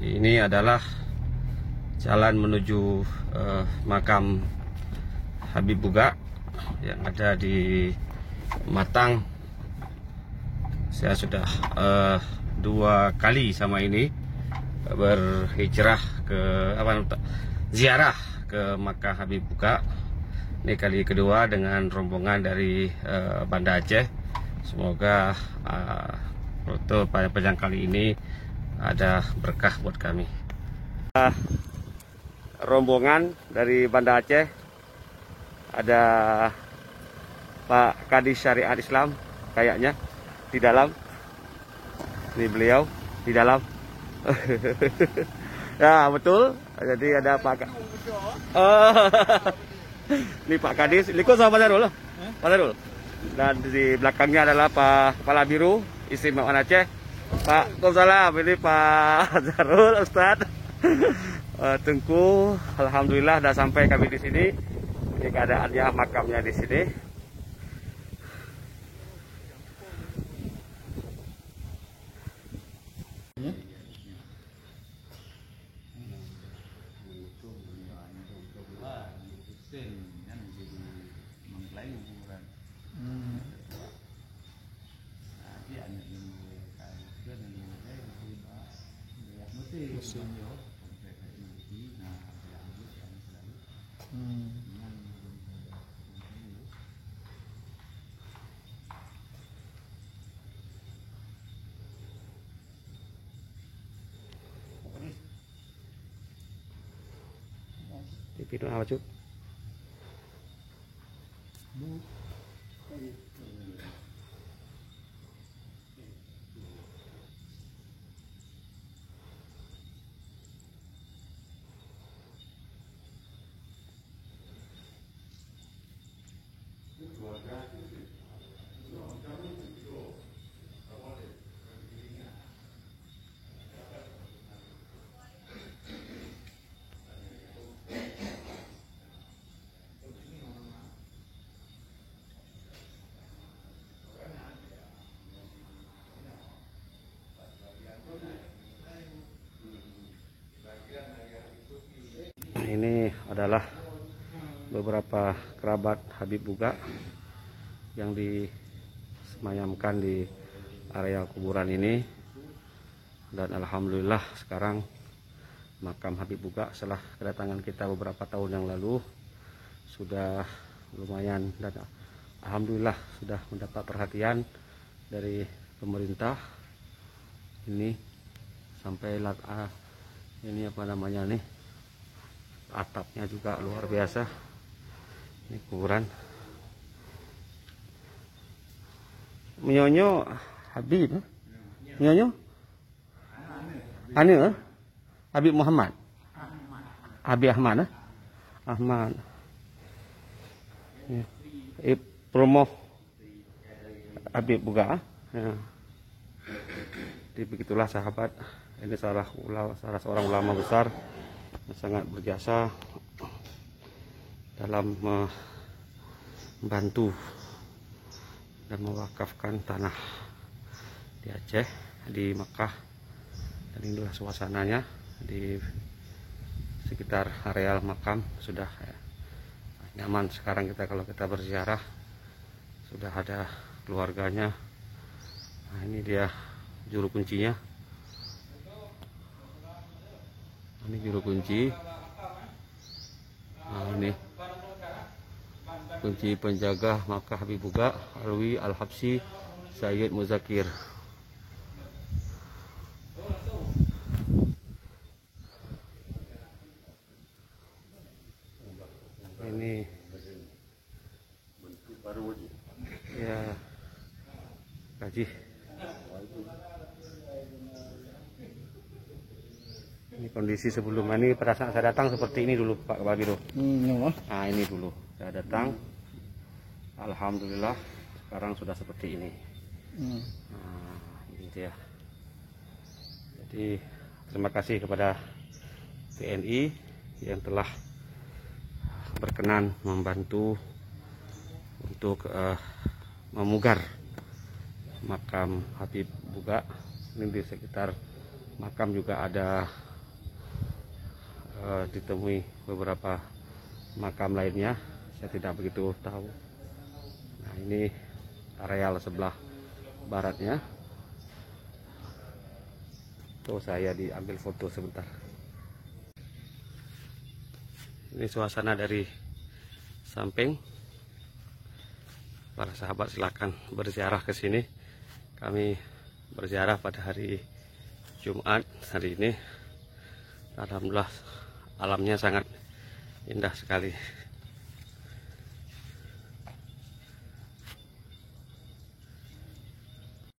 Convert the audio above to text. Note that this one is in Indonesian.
Ini adalah jalan menuju makam Habib Buga yang ada di Matang. Saya sudah 2 kali sama ini berhijrah ke ziarah ke makam Habib Buga. Ini kali kedua dengan rombongan dari Banda Aceh. Semoga foto pada kali ini ada berkah buat kami. Rombongan dari Banda Aceh, ada Pak Kadis Syariat Islam kayaknya di dalam. Ini beliau di dalam. Ya betul. Jadi ada Pak ini Pak Kadis. Ikut sama Pak Darul. Pak Darul. Dan di belakangnya adalah Pak Kepala Biru Istimewa Aceh. Pak, Waalaikumsalam. Ini Pak Darul, Ustadz. Tengku, alhamdulillah sudah sampai kami di sini. Ini keadaannya makamnya di sini. Itu apa cuk? Ini adalah beberapa kerabat Habib Buga yang disemayamkan di area kuburan ini. Dan alhamdulillah sekarang makam Habib Buga setelah kedatangan kita beberapa tahun yang lalu sudah lumayan, dan alhamdulillah sudah mendapat perhatian dari pemerintah. Ini sampai ini apa namanya nih, atapnya juga luar biasa. Ini kuburan Menyonyo Habib, Menyonyo Anu Habib Muhammad, Habib Ahmad, Ahmad promo Habib Buga. Ya. Jadi begitulah sahabat, ini salah seorang ulama besar sangat berjasa dalam membantu dan mewakafkan tanah di Aceh, di Makkah. Dan inilah suasananya di sekitar areal makam. Sudah nyaman sekarang kita kalau kita berziarah, sudah ada keluarganya. Nah, ini dia juru kuncinya. Ini juru kunci. Nah, ini kunci penjaga makam Habib Buga, Alwi Al-Habsyi Sayyid Muzakir. Ini ya kaji. Ini kondisi sebelum ini, pada saat saya datang seperti ini dulu Pak Kepala Biru. Nah ini dulu saya datang, alhamdulillah sekarang sudah seperti ini. Nah ini dia. Jadi terima kasih kepada TNI yang telah berkenan membantu untuk memugar makam Habib Buga. Ini di sekitar makam juga ada ditemui beberapa makam lainnya, saya tidak begitu tahu. Nah, ini areal sebelah baratnya. Tuh, saya diambil foto sebentar. Ini suasana dari samping. Para sahabat silakan berziarah ke sini. Kami berziarah pada hari Jumat hari ini. Alhamdulillah, alamnya sangat indah sekali.